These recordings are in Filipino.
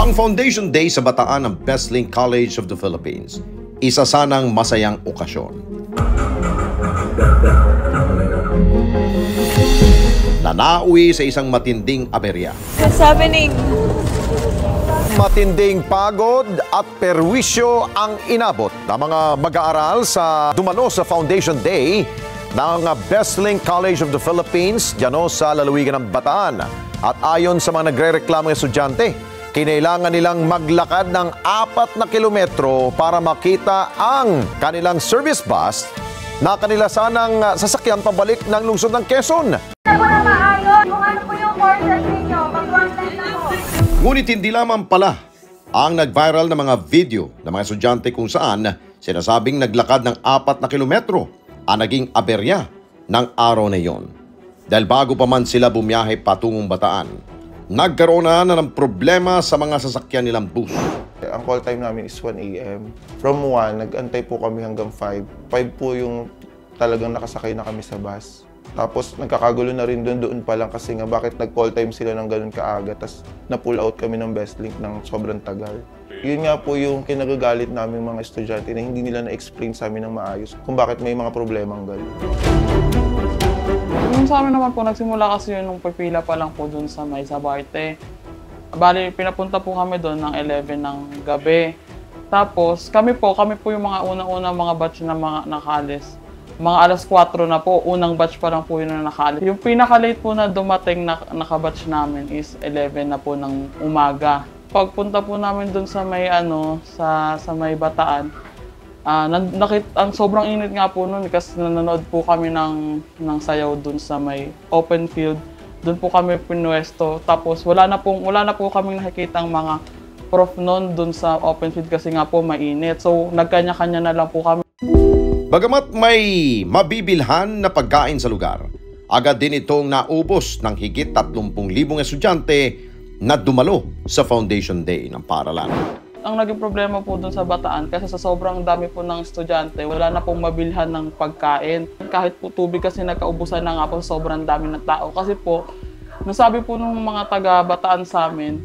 Ang Foundation Day sa Bataan ng Besling College of the Philippines, isa sanang masayang okasyon. Na nauwi sa isang matinding aberya. What's happening? Matinding pagod at perwisyo ang inabot ng mga mag-aaral sa dumalo sa Foundation Day ng Besling College of the Philippines dyan sa lalawigan ng Bataan. At ayon sa mga nagre-reklamong estudyante, kinailangan nilang maglakad ng 4 na kilometro para makita ang kanilang service bus na kanila sanang sasakyan pabalik ng lungsod ng Quezon. Kung ano po yung courses ninyo, mag-online na po. Ngunit hindi lamang pala ang nag-viral na mga video ng mga estudyante kung saan sinasabing naglakad ng 4 na kilometro ang naging aberya ng araw na iyon. Dahil bago pa man sila bumiyahe patungong Bataan, nagkaroon na ng problema sa mga sasakyan nilang bus. Ang call time namin is 1 a.m. From 1, nag-antay po kami hanggang 5. 5 po yung talagang nakasakay na kami sa bus. Tapos nagkakagulo na rin doon pa lang kasi nga bakit nag-call time sila ng ganun kaaga. Tapos na-pull out kami ng Bestlink ng sobrang tagal. Yun nga po yung kinagagalit namin mga estudyante na hindi nila na-explain sa amin ng maayos kung bakit may mga problemang ganun. Yung sa amin naman po, nagsimula kasi yun nung pipila pa lang po dun sa may Sabarte. Bali, pinapunta po kami doon ng 11 ng gabi. Tapos kami po yung mga unang-unang mga batch na mga nakalis. Mga alas 4 na po, unang batch pa lang po yun na nakalis. Yung pinaka-late po na dumating na nakabatch namin is 11 na po ng umaga. Pagpunta po namin doon sa may sa may Bataan, ang sobrang init nga po noon kasi nanonood po kami ng sayaw doon sa may open field. Doon po kami pinwesto. Tapos wala na po kaming nakikitang mga prof noon doon sa open field kasi nga po mainit. So nagkanya-kanya na lang po kami. Bagamat may mabibilhan na pagkain sa lugar, agad din itong naubos ng higit 30,000 estudyante na dumalo sa Foundation Day ng paaralan. Ang naging problema po dun sa Bataan kasi sa sobrang dami po ng estudyante, wala na pong mabilhan ng pagkain. Kahit po tubig kasi nagkaubusan na nga po sobrang dami ng tao. Kasi po, nasabi po ng mga taga-Bataan sa amin,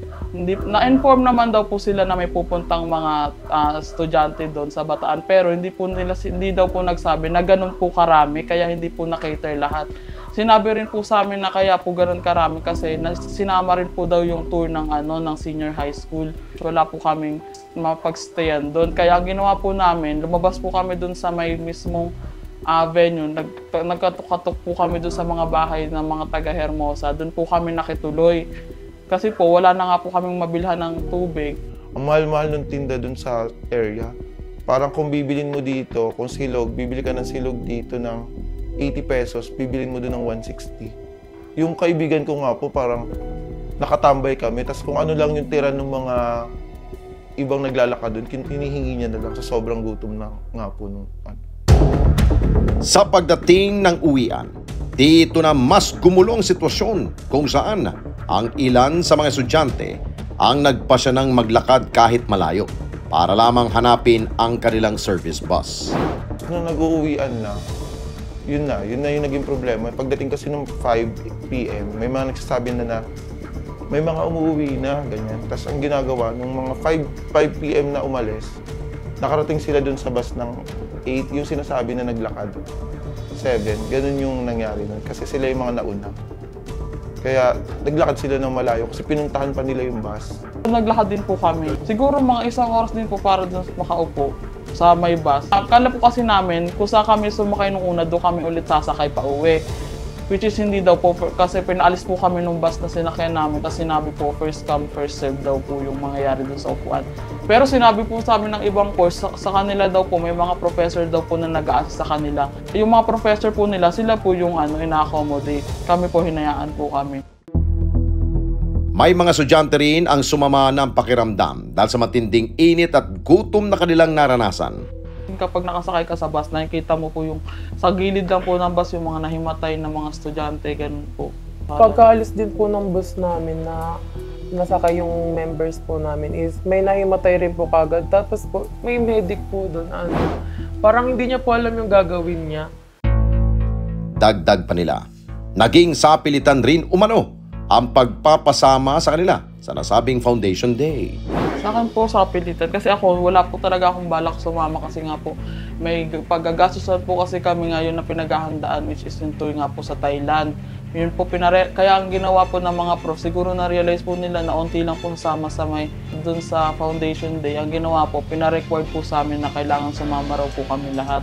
na-inform naman daw po sila na may pupuntang mga estudyante doon sa Bataan. Pero hindi daw po nagsabi na ganun po karami, kaya hindi po na-cater lahat. Sinabi rin po sa amin na kaya po ganun karami kasi sinama rin po daw yung tour ng senior high school. Wala po kaming mapagstayan doon. Kaya ang ginawa po namin, lumabas po kami doon sa may mismong venue. Nagkatok-katok po kami doon sa mga bahay ng mga taga-Hermosa. Doon po kami nakituloy. Kasi po wala na nga po kaming mabilhan ng tubig. Ang mahal-mahal ng tinda doon sa area. Parang kung bibilin mo dito, kung silog, bibili ka ng silog dito ng 80 pesos, bibilin mo doon ng 160. Yung kaibigan ko nga po, parang nakatambay kami. Tapos kung ano lang yung tira ng mga ibang naglalakad doon, hinihingi niya na lang sa sobrang gutom na nga po nung Sa pagdating ng uwian, dito na mas gumulong sitwasyon kung saan ang ilan sa mga estudyante ang nagpasya ng maglakad kahit malayo para lamang hanapin ang kanilang service bus. Nung nag-uuwian na, yun na yung naging problema. Pagdating kasi ng 5 p.m., may mga nagsasabi na may mga umuwi na, ganyan. Tapos ang ginagawa, nung mga 5 p.m. na umalis, nakarating sila dun sa bus ng 8, yung sinasabi na naglakad. 7, ganun yung nangyari nun. Kasi sila yung mga nauna. Kaya naglakad sila ng malayo kasi pinuntahan pa nila yung bus. Naglakad din po kami. Siguro mga 1 oras din po para dun makaupo sa may bus. Akala po kasi namin, kung saan kami sumakay nung una, doon kami ulit sasakay pa uwi. Which is hindi daw po, kasi pinaalis po kami nung bus na sinakyan namin kasi sinabi po, first come, first serve daw po yung mangyayari dun sa upuan. Pero sinabi po sa amin ng ibang course, sa kanila daw po, may mga professor daw po na nag-a-assist sa kanila. Yung mga professor po nila, sila po yung ina-accommodate. Kami po, hinayaan po kami. May mga estudyante rin ang sumama ng pakiramdam dahil sa matinding init at gutom na kanilang naranasan. Kapag nakasakay ka sa bus, nakikita mo po yung sa gilid lang po ng bus yung mga nahimatay na mga estudyante, ganun po. Pagkaalis din po ng bus namin na nasakay yung members po namin is may nahimatay rin po kagad. Tapos po may medic po doon. Parang hindi niya po alam yung gagawin niya. Dagdag pa nila, naging sapilitan rin umano ang pagpapasama sa kanila sa nasabing Foundation Day. Sa akin po sa pilitan kasi ako wala po talaga akong balak sumama kasi nga po may paggagastusan po kasi kami ngayon na pinaghahandaan which is yung tour nga po sa Thailand. Yun po kaya ang ginawa po ng mga prof, siguro na-realize po nila na unti lang po sama sa dun sa Foundation Day. Ang ginawa po, pina-record po sa amin na kailangan sumama raw po kami lahat.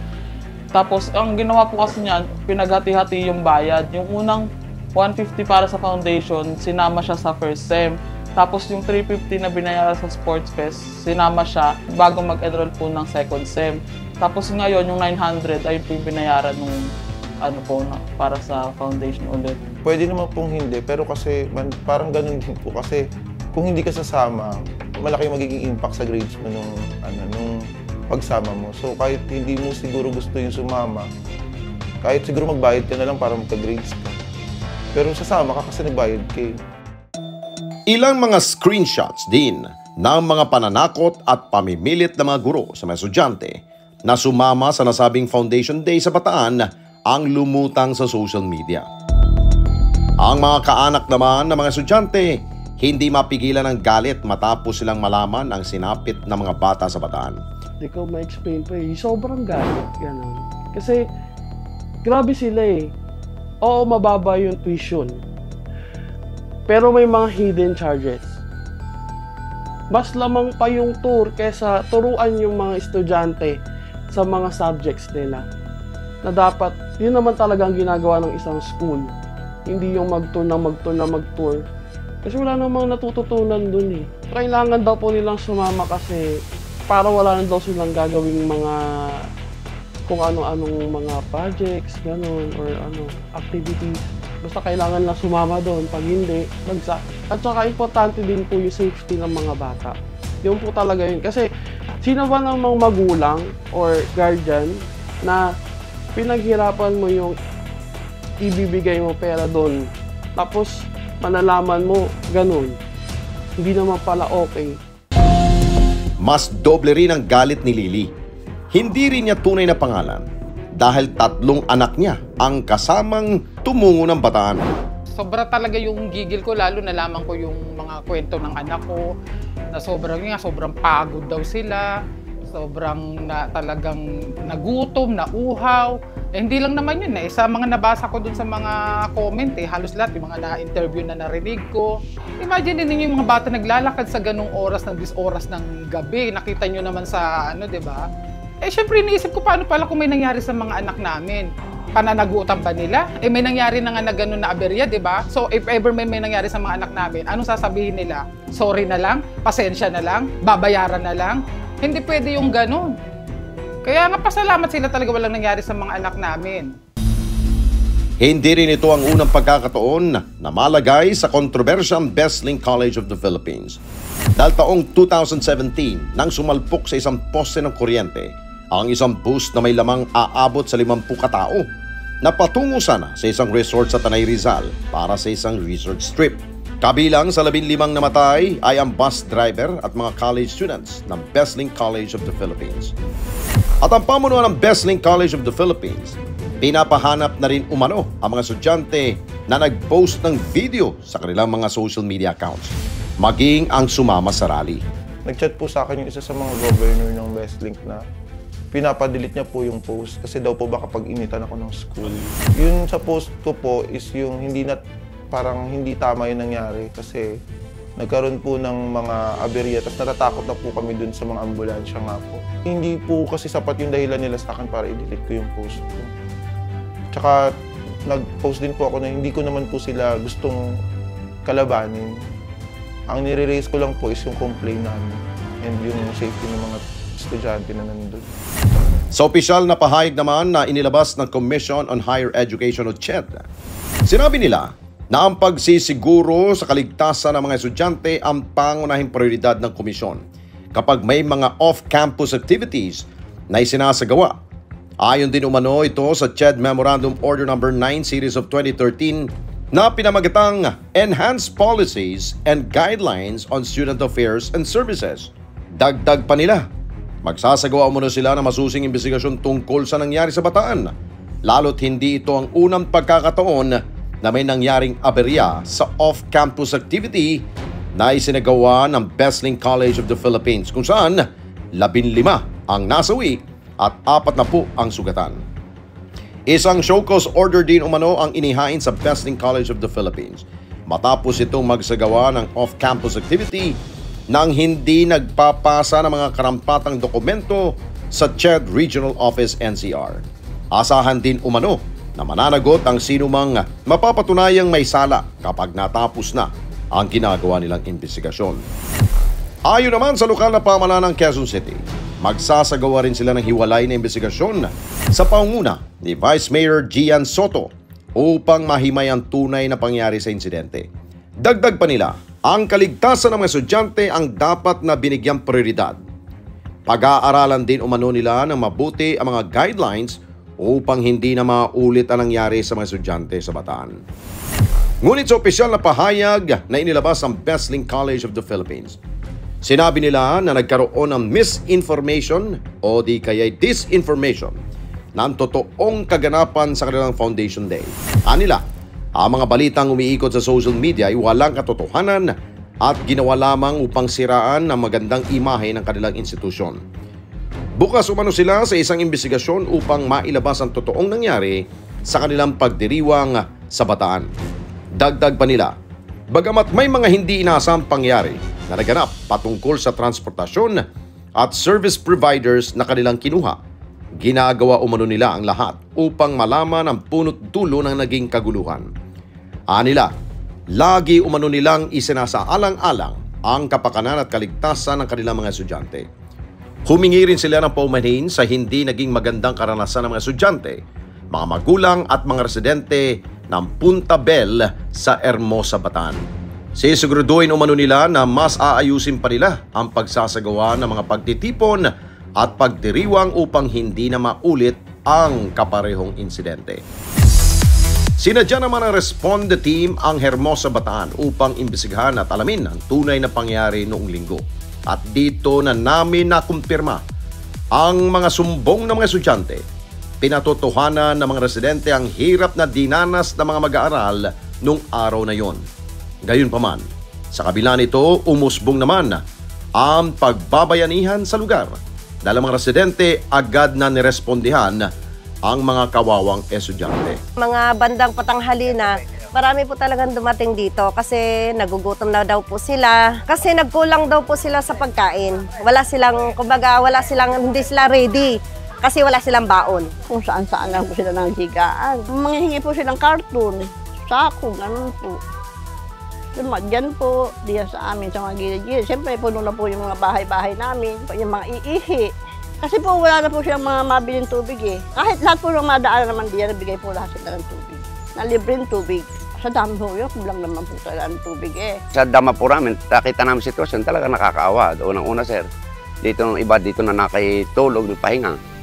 Tapos ang ginawa po kasi niyan, pinaghati-hati yung bayad. Yung unang 150 para sa foundation, sinama siya sa first sem. Tapos yung 350 na binayaran sa Sports Fest, sinama siya bago mag-enroll po ng second sem. Tapos ngayon, yung 900 ay binayaran nung para sa foundation ulit. Pwede naman pong hindi, pero kasi parang ganun din po kasi kung hindi ka sasama, malaki magiging impact sa grades mo nung pagsama mo. So kahit hindi mo siguro gusto yung sumama, kahit siguro magbayad ka na lang para magka-grades ka. Pero sasama ka kasi nagbayad ka. Ilang mga screenshots din ng mga pananakot at pamimilit ng mga guro sa mga estudyante na sumama sa nasabing Foundation Day sa Bataan ang lumutang sa social media. Ang mga kaanak naman ng mga estudyante hindi mapigilan ng galit matapos silang malaman ang sinapit ng mga bata sa Bataan. Hindi ko ma-explain pa sobrang galit. Ganun. Kasi grabe sila Oo, mababa yung tuition. Pero may mga hidden charges. Mas lamang pa yung tour kesa turuan yung mga estudyante sa mga subjects nila. Na dapat, yun naman talaga ang ginagawa ng isang school. Hindi yung mag-tour. Kasi wala namang natututunan dun Kailangan daw po nilang sumama kasi para wala na daw silang gagawing mga kung ano-anong mga projects, ganun, or activities. Basta kailangan lang sumama doon. Pag hindi, bagsak. At saka importante din po yung safety ng mga bata. Yun po talaga yun. Kasi sino ba namang magulang or guardian na pinaghirapan mo yung ibibigay mo pera doon. Tapos malalaman mo, ganun. Hindi naman pala okay. Mas doble rin ang galit ni Lily. Hindi rin niya tunay na pangalan dahil 3 anak niya ang kasamang tumungo ng Bataan. Sobra talaga yung gigil ko, lalo nalaman ko yung mga kwento ng anak ko na sobrang pagod daw sila, talagang nagutom, nauhaw. Hindi lang naman yun sa mga nabasa ko dun sa mga comment halos lahat yung mga na-interview na narinig ko. Imagine din yung mga bata naglalakad sa ganung oras ng gabi. Nakita nyo naman sa di ba? Syempre iniisip ko paano pala kung may nangyari sa mga anak namin. Pananagutan ba nila? May nangyari na nga na gano'n na aberya, di ba? So if ever may nangyari sa mga anak namin, anong sasabihin nila? Sorry na lang? Pasensya na lang? Babayaran na lang? Hindi pwede yung gano'n. Kaya nga pasalamat sila talaga walang nangyari sa mga anak namin. Hindi rin ito ang unang pagkakataon na malagay sa kontrobersyang Besling College of the Philippines. Dahil taong 2017 nang sumalpok sa isang poste ng kuryente ang isang bus na may lamang aabot sa 50 katao na patungo sana sa isang resort sa Tanay Rizal para sa isang research trip. Kabilang sa 15 namatay ay ang bus driver at mga college students ng Besling College of the Philippines. At ang pamunuan ng Besling College of the Philippines, pinapahanap na rin umano ang mga estudyante na nag-post ng video sa kanilang mga social media accounts, maging ang sumama sa rally. Nag-chat po sa akin yung isa sa mga governor ng Westlink na pinapadelete niya po yung post kasi daw po baka pag-initan ako ng school. Yun sa post ko po is yung parang hindi tama yung nangyari kasi nagkaroon po ng mga aberya tapos natatakot na po kami dun sa mga ambulansya nga po. Hindi po kasi sapat yung dahilan nila sa akin para i-delete ko yung post ko. Tsaka nag-post din po ako na hindi ko naman po sila gustong kalabanin. Ang nire-raise ko lang po is yung complaint namin and yung safety ng mga estudyante na nandun. Sa opisyal na pahayag naman na inilabas ng Commission on Higher Education o CHED, sinabi nila na ang pagsisiguro sa kaligtasan ng mga estudyante ang pangunahing prioridad ng komisyon kapag may mga off-campus activities na isinasagawa. Ayon din umano ito sa CHED Memorandum Order No. 9 Series of 2013 na pinamagatang Enhanced Policies and Guidelines on Student Affairs and Services. Dagdag pa nila, magsasagawa muna sila ng masusing investigasyon tungkol sa nangyari sa Bataan, lalo't hindi ito ang unang pagkakataon na may nangyaring aberya sa off-campus activity na isinagawa ng Besling College of the Philippines kung saan 15 ang nasawi at 40 ang sugatan. Isang show cause order din umano ang inihain sa Besling College of the Philippines matapos itong magsagawa ng off-campus activity nang hindi nagpapasa ng mga karampatang dokumento sa CHED Regional Office NCR. Asahan din umano na mananagot ang sinumang mapapatunayang may sala kapag natapos na ang ginagawa nilang investigasyon. Ayon naman sa lokal na pamahalaan ng Quezon City, magsasagawa rin sila ng hiwalay na investigasyon sa pangunguna ni Vice Mayor Gian Soto upang mahimay ang tunay na pangyari sa insidente. Dagdag pa nila, ang kaligtasan ng mga estudyante ang dapat na binigyang prioridad. Pag-aaralan din umano nila ng mabuti ang mga guidelines upang hindi na maulit ang nangyari sa mga estudyante sa Bataan. Ngunit sa opisyal na pahayag na inilabas ng Besling College of the Philippines, sinabi nila na nagkaroon ng misinformation o di kaya disinformation ng totoong kaganapan sa kanilang Foundation Day. Anila, ang mga balitang umiikot sa social media ay walang katotohanan at ginawa lamang upang siraan ang magandang imahe ng kanilang institusyon. Bukas umano sila sa isang investigasyon upang mailabas ang totoong nangyari sa kanilang pagdiriwang sa Bataan. Dagdag pa nila, bagamat may mga hindi inaasahang pangyari na naganap patungkol sa transportasyon at service providers na kanilang kinuha, ginagawa umano nila ang lahat upang malaman ang punot dulo ng naging kaguluhan. Anila, lagi umano nilang isinasaalang-alang ang kapakanan at kaligtasan ng kanilang mga estudyante. Humingi rin sila ng paumanhin sa hindi naging magandang karanasan ng mga estudyante, mga magulang at mga residente ng Punta Bell sa Hermosa, Bataan. Sisiguraduhin umano nila na mas aayusin pa nila ang pagsasagawa ng mga pagtitipon at pagdiriwang upang hindi na maulit ang kaparehong insidente. Sinadya naman ang Responde Team ang Hermosa, Bataan upang imbestigahan at alamin ang tunay na pangyari noong linggo. At dito na namin nakumpirma ang mga sumbong ng mga estudyante. Pinatotohanan ng mga residente ang hirap na dinanas ng mga mag-aaral noong araw na yon. Gayunpaman, sa kabila nito, umusbong naman ang pagbabayanihan sa lugar dahil ang mga residente agad na nirespondihan ang mga kawawang estudyante. Mga bandang patanghali na, marami po talagang dumating dito kasi nagugutom na daw po sila. Kasi nagkulang daw po sila sa pagkain. Wala silang, kumbaga, hindi sila ready kasi wala silang baon. Kung saan-saan lang po sila ng higaan. Manghihingi po silang karton, sako, ganun po. Diyan po, diyan sa amin, sa mga gilid-gilid. Siyempre, puno na po yung mga bahay-bahay namin, yung mga iihi. Kasi po wala na po silang mga mabiling tubig eh. Kahit lahat po ng madaan naman diyan, nabigay po lahat sila ng tubig. Na libreng tubig. Sa dami po yun, kulang naman po talaga ng tubig eh. Sa dama po namin, nakita namin sitwasyon, talaga nakakaawa. Unang-una sir, dito ng iba dito na nakitulog, nagpahinga.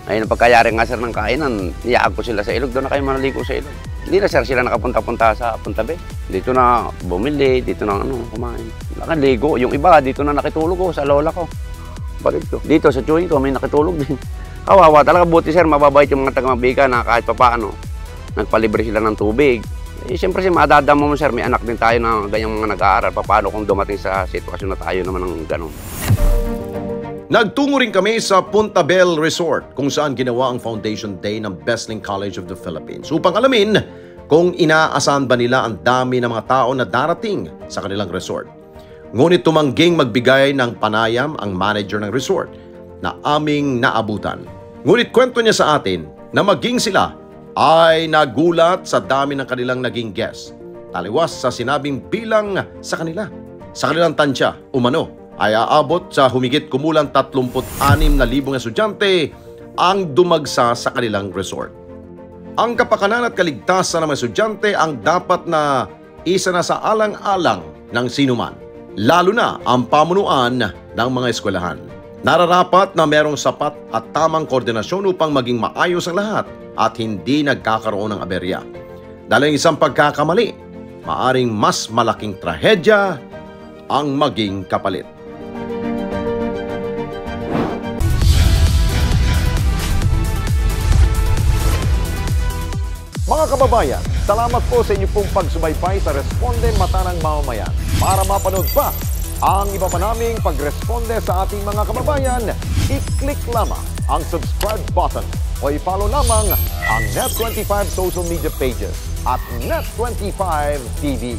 Ngayon, pagkayari nga sir ng kainan, niyaag po sila sa ilog, doon na kayo manaligo sa ilog. Hindi na sir sila nakapunta-punta sa Punta Bay. Dito na bumili, dito na kumain. Nakaligo, yung iba dito na nakitulog ko sa lola ko. Dito sa chewing ko may nakitulog din. Kawawa talaga, buti sir, mababait yung mga taga-Mabiga na kahit papaano nagpalibre sila ng tubig. Eh, siyempre sir, madadama mo sir, may anak din tayo na ganyang mga nag-aaral. Paano kung dumating sa sitwasyon na tayo naman ng ganun? Nagtungo rin kami sa Punta Bell Resort kung saan ginawa ang Foundation Day ng Besling College of the Philippines upang alamin kung inaasahan ba nila ang dami ng mga tao na darating sa kanilang resort. Ngunit tumangging magbigay ng panayam ang manager ng resort na aming naabutan. Ngunit kwento niya sa atin na maging sila ay nagulat sa dami ng kanilang naging guests. Taliwas sa sinabing bilang sa kanila. Sa kanilang tansya, umano, ay aabot sa humigit kumulang 36,000 estudyante ang dumagsa sa kanilang resort. Ang kapakanan at kaligtasan ng mga estudyante ang dapat na isa na sa alang-alang ng sinuman, lalo na ang pamunuan ng mga eskwelahan. Nararapat na merong sapat at tamang koordinasyon upang maging maayos ang lahat at hindi nagkakaroon ng aberya. Dahil ang isang pagkakamali, maaring mas malaking trahedya ang maging kapalit. Mga Mga kababayan, salamat po sa inyong pong pagsubaybay sa Responde Mata ng Mamamayan. Para mapanood pa ang iba pa naming pagresponde sa ating mga kababayan, i-click lamang ang subscribe button o i-follow lamang ang Net25 social media pages at Net25 TV.